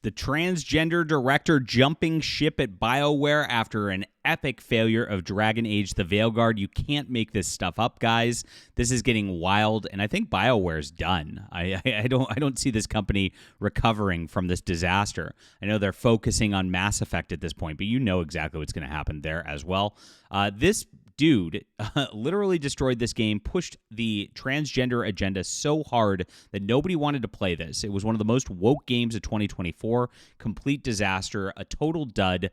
The transgender director jumping ship at Bioware after an epic failure of Dragon Age the Veilguard. You can't make this stuff up, guys. This is getting wild, and I think BioWare's done. I don't see this company recovering from this disaster. I know they're focusing on Mass Effect at this point, but you know exactly what's going to happen there as well. This dude literally destroyed this game, pushed the transgender agenda so hard that nobody wanted to play this. It was one of the most woke games of 2024. Complete disaster, a total dud.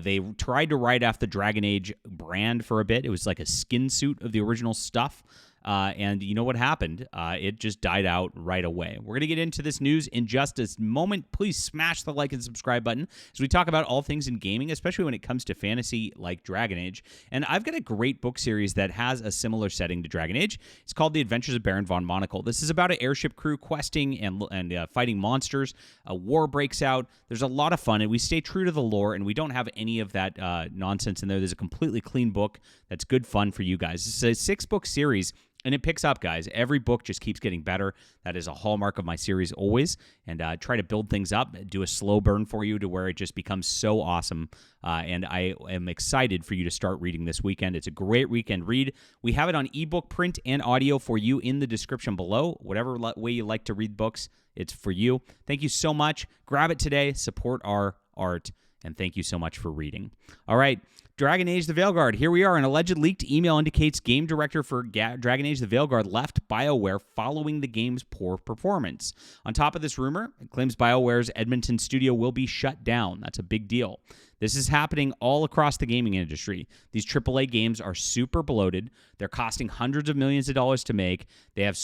They tried to write off the Dragon Age brand for a bit. It was like a skin suit of the original stuff. And you know what happened? It just died out right away. We're going to get into this news in just a moment. Please smash the like and subscribe button as we talk about all things in gaming, especially when it comes to fantasy like Dragon Age. And I've got a great book series that has a similar setting to Dragon Age. It's called The Adventures of Baron von Monocle. This is about an airship crew questing and fighting monsters. A war breaks out. There's a lot of fun, and we stay true to the lore, and we don't have any of that nonsense in there. There's a completely clean book that's good fun for you guys. This is a 6-book series. And it picks up, guys. Every book just keeps getting better. That is a hallmark of my series always. And try to build things up, do a slow burn for you to where it just becomes so awesome. And I am excited for you to start reading this weekend. It's a great weekend read. We have it on ebook, print, and audio for you in the description below. Whatever way you like to read books, it's for you. Thank you so much. Grab it today. Support our art. And thank you so much for reading. All right. Dragon Age the Veilguard. Here we are. An alleged leaked email indicates game director for Dragon Age the Veilguard left BioWare following the game's poor performance. On top of this rumor, it claims BioWare's Edmonton studio will be shut down. That's a big deal. This is happening all across the gaming industry. These AAA games are super bloated. They're costing hundreds of millions of dollars to make. They have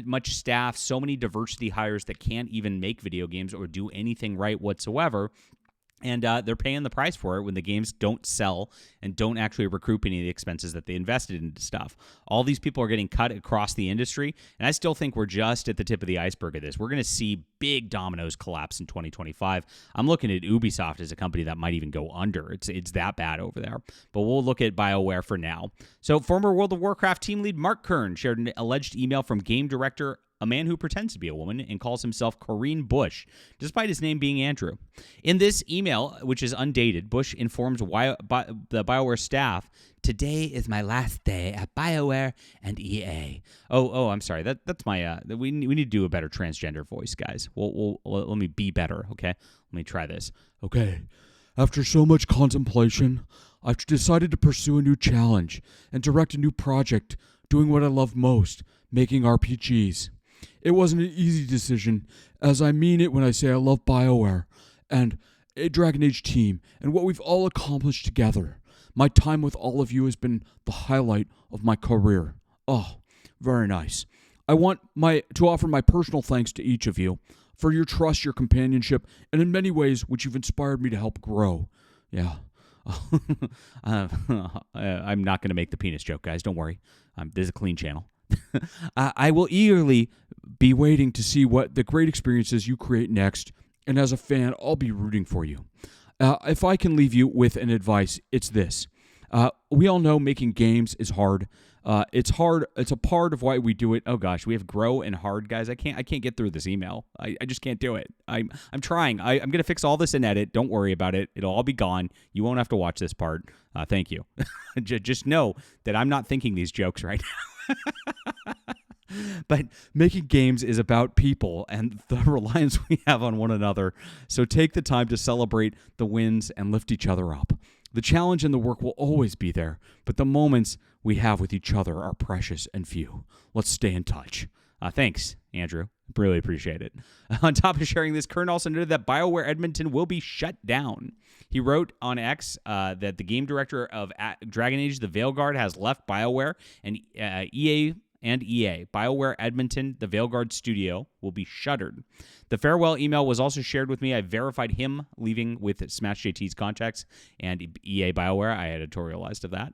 much staff, so many diversity hires that can't even make video games or do anything right whatsoever. And they're paying the price for it when the games don't sell and don't actually recoup any of the expenses that they invested into stuff. All these people are getting cut across the industry, and I still think we're just at the tip of the iceberg of this. We're going to see big dominoes collapse in 2025. I'm looking at Ubisoft as a company that might even go under. It's that bad over there. But we'll look at BioWare for now. So former World of Warcraft team lead Mark Kern shared an alleged email from game director, a man who pretends to be a woman and calls himself Corrine Bush, despite his name being Andrew. In this email, which is undated, Bush informs the BioWare staff, "Today is my last day at BioWare and EA." Oh, I'm sorry. That's my. We need to do a better transgender voice, guys. Let me be better. Okay, let me try this. Okay, after so much contemplation, I've decided to pursue a new challenge and direct a new project, doing what I love most, making RPGs. It wasn't an easy decision, as I mean it when I say I love BioWare and a Dragon Age team and what we've all accomplished together. My time with all of you has been the highlight of my career. Oh, very nice. I want to offer my personal thanks to each of you for your trust, your companionship, and in many ways which you've inspired me to help grow. Yeah. I'm not going to make the penis joke, guys. Don't worry. This is a clean channel. I will eagerly be waiting to see what the great experiences you create next, and as a fan, I'll be rooting for you. If I can leave you with an advice, it's this. We all know making games is hard. It's hard. It's a part of why we do it. Oh gosh, we have grow and hard, guys. I can't get through this email. I just can't do it. I'm trying. I'm gonna fix all this in edit. Don't worry about it. It'll all be gone. You won't have to watch this part. Thank you. Just know that I'm not thinking these jokes right now. But making games is about people and the reliance we have on one another. So take the time to celebrate the wins and lift each other up. The challenge and the work will always be there, but the moments we have with each other are precious and few. Let's stay in touch. Thanks, Andrew. Really appreciate it. On top of sharing this, Kern also noted that BioWare Edmonton will be shut down. He wrote on X that the game director of Dragon Age the Veilguard has left BioWare and EA. BioWare Edmonton, the Veilguard studio, will be shuttered. The farewell email was also shared with me. I verified him leaving with Smash JT's contacts and EA BioWare. I editorialized of that.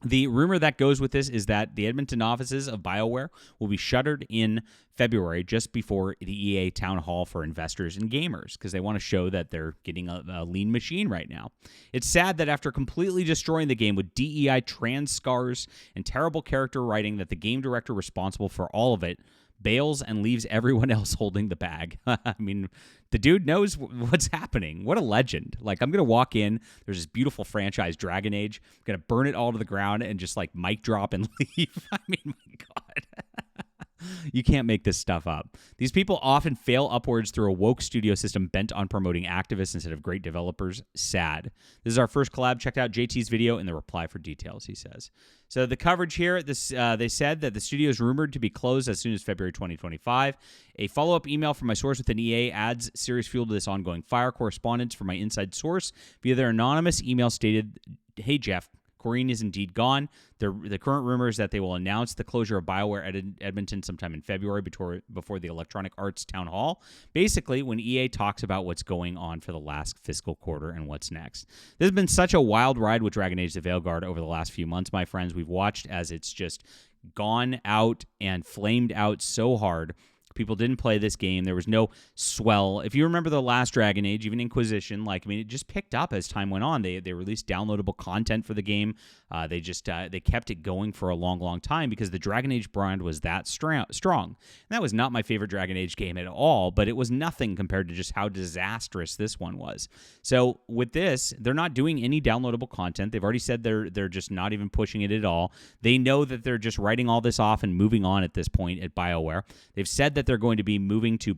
The rumor that goes with this is that the Edmonton offices of BioWare will be shuttered in February, just before the EA town hall for investors and gamers, because they want to show that they're getting a lean machine right now. It's sad that after completely destroying the game with DEI trans scars and terrible character writing, that the game director responsible for all of it bails and leaves everyone else holding the bag. I mean, the dude knows what's happening. What a legend. Like, I'm going to walk in. There's this beautiful franchise, Dragon Age. I'm going to burn it all to the ground and just, like, mic drop and leave. I mean, my God. You can't make this stuff up. These people often fail upwards through a woke studio system bent on promoting activists instead of great developers. Sad. This is our first collab. Check out JT's video in the reply for details, he says. So the coverage here, they said that the studio is rumored to be closed as soon as February 2025. A follow-up email from my source within EA adds serious fuel to this ongoing fire. Correspondence from my inside source via their anonymous email stated, "Hey, Jeff, Corrine is indeed gone. The current rumor is that they will announce the closure of Bioware Edmonton sometime in February before the Electronic Arts Town Hall. Basically, when EA talks about what's going on for the last fiscal quarter and what's next. This has been such a wild ride with Dragon Age: The Veilguard over the last few months, my friends. We've watched as it's just gone out and flamed out so hard. People didn't play this game. There was no swell. If you remember the last Dragon Age, even Inquisition, it just picked up as time went on. They released downloadable content for the game. They kept it going for a long, long time because the Dragon Age brand was that strong. And that was not my favorite Dragon Age game at all, but it was nothing compared to just how disastrous this one was. So with this, they're not doing any downloadable content. They've already said they're just not even pushing it at all. They know that they're just writing all this off and moving on at this point at BioWare. They've said that they're going to be moving to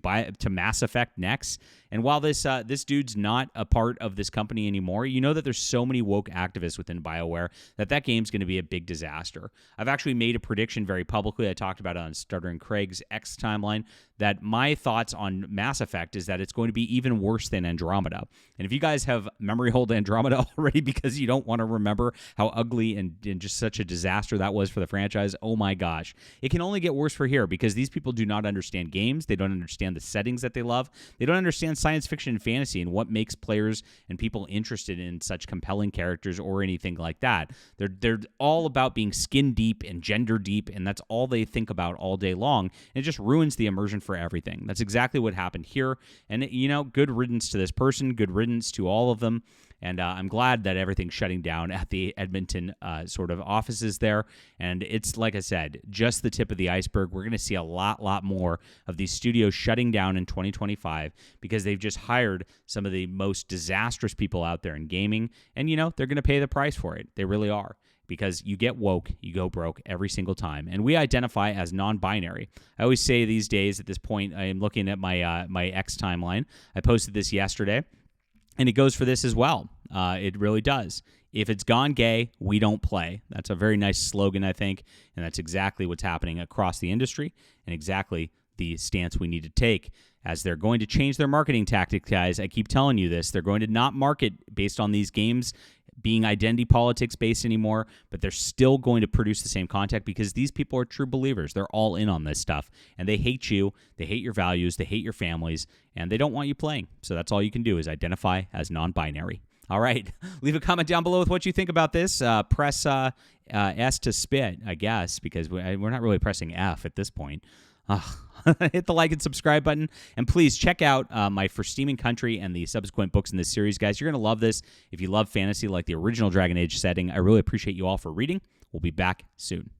Mass Effect next. And while this dude's not a part of this company anymore, you know that there's so many woke activists within BioWare that game's going to be a big disaster. I've actually made a prediction very publicly. I talked about it on Stuttering Craig's X timeline, that my thoughts on Mass Effect is that it's going to be even worse than Andromeda. And if you guys have memory hold Andromeda already because you don't want to remember how ugly and just such a disaster that was for the franchise, oh my gosh. It can only get worse for here because these people do not understand games. They don't understand the settings that they love. They don't understand science fiction and fantasy and what makes players and people interested in such compelling characters or anything like that. They're all about being skin deep and gender deep, and that's all they think about all day long. And it just ruins the immersion for everything. That's exactly what happened here. And, good riddance to this person, good riddance to all of them. And I'm glad that everything's shutting down at the Edmonton sort of offices there. And it's, like I said, just the tip of the iceberg. We're going to see a lot more of these studios shutting down in 2025 because they've just hired some of the most disastrous people out there in gaming. And, they're going to pay the price for it. They really are. Because you get woke, you go broke every single time. And we identify as non-binary. I always say these days at this point, I am looking at my X timeline. I posted this yesterday. And it goes for this as well. It really does. If it's gone gay, we don't play. That's a very nice slogan, I think. And that's exactly what's happening across the industry and exactly the stance we need to take as they're going to change their marketing tactics, guys. I keep telling you this. They're going to not market based on these games being identity politics based anymore, but they're still going to produce the same content because these people are true believers. They're all in on this stuff, and they hate you, they hate your values, they hate your families, and they don't want you playing. So that's all you can do is identify as non-binary. All right, leave a comment down below with what you think about this. Press S to spit, I guess, because we're not really pressing F at this point. Hit the like and subscribe button. And please check out my For Steaming Country and the subsequent books in this series, guys. You're going to love this. If you love fantasy like the original Dragon Age setting, I really appreciate you all for reading. We'll be back soon.